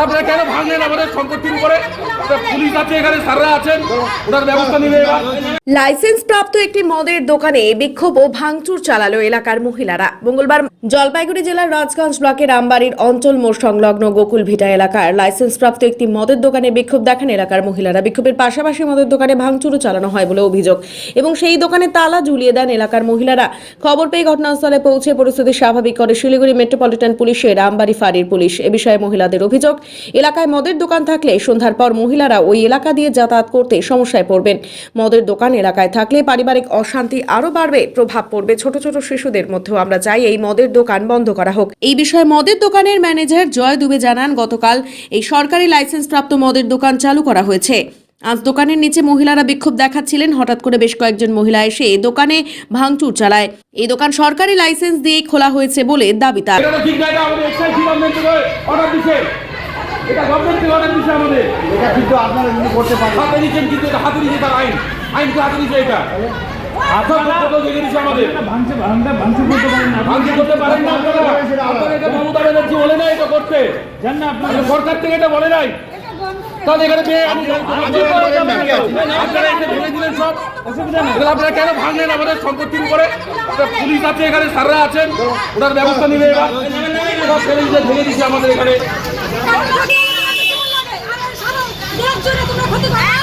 আপনারা কেন ভাঙলেন আমাদের সম্পত্তির উপরে? পুলিশ আছে, এখানে স্যাররা আছেন, ওনার ব্যবস্থা নিবে। লাইসেন্স প্রাপ্ত একটি মদের দোকানে বিক্ষোভ ও ভাঙচুর চালালো এলাকার মহিলারা। মঙ্গলবার জলপাইগুড়ি জেলার রাজগঞ্জ ব্লকের আমবাড়ির অঞ্চল মোড় সংলগ্ন গোকুল ভিটা এলাকার লাইসেন্স প্রাপ্ত একটি মদের দোকানে বিক্ষোভ দেখান এলাকার মহিলারা। বিক্ষোভের পাশাপাশি মদের দোকানে ভাঙচুরও চালানো হয় বলে অভিযোগ এবং সেই দোকানে তালা ঝুলিয়ে দেন এলাকার মহিলারা। খবর পেয়ে ঘটনাস্থলে পৌঁছে পরিস্থিতি স্বাভাবিক করে শিলিগুড়ি মেট্রোপলিটন পুলিশের আমবাড়ি ফাঁড়ির পুলিশ। এ বিষয়ে মহিলাদের অভিযোগ, এলাকায় মদের দোকান থাকলে সন্ধ্যার পর মহিলারা ওই এলাকা দিয়ে যাতায়াত করতে সমস্যায় পড়বেন। মদের দোকান এলাকায় থাকলে পারিবারিক অশান্তি আরো বাড়বে, প্রভাব পড়বে ছোট ছোট শিশুদের মধ্যেও। আমরা চাই এই মদের দোকান বন্ধ করা হোক। এই বিষয়ে মদের দোকানের ম্যানেজার জয় দুবে জানান, গতকাল এই সরকারি লাইসেন্স প্রাপ্ত মদের দোকান চালু করা হয়েছে। আজ দোকানের নিচে মহিলারা বিক্ষোভ দেখাচ্ছিলেন। হঠাৎ করে বেশ কয়েকজন মহিলা এসে দোকানে ভাঙচুর চালায়। এই দোকান সরকারি লাইসেন্স দিয়ে খোলা হয়েছে বলে দাবি তার। এটা গভর্নমেন্ট থেকে অর্ডার দিচ্ছে আমাদের। এটা কিন্তু আপনারা এমনি করতে পারেন। হাতে নিচ্ছেন, কিন্তু এটা হাতে নিচ্ছে তার আইন। আইন তো হাতে নিচ্ছে এটা। আপনারা দেখে দিচ্ছে আমাদের। ভাঙচুর করতে পারেন না। ভাঙচুর করতে পারেন না আপনারা। আপনারা এটা মমতা ব্যানার্জি বলে নাই এটা করতে। জান না আপনারা সরকার থেকে এটা বলে নাই। তাহলে এখানে আপনারা এসে ভেঙে দিলেন সব। আপনারা কেন ভাঙলেন আমাদের সম্পত্তির উপরে? পুলিশ আছে, এখানে স্যাররা আছেন, ওনার ব্যবস্থা নিবে। সব ভেঙে দিচ্ছে আমাদের এখানে। তোমরা ক্ষতি করো।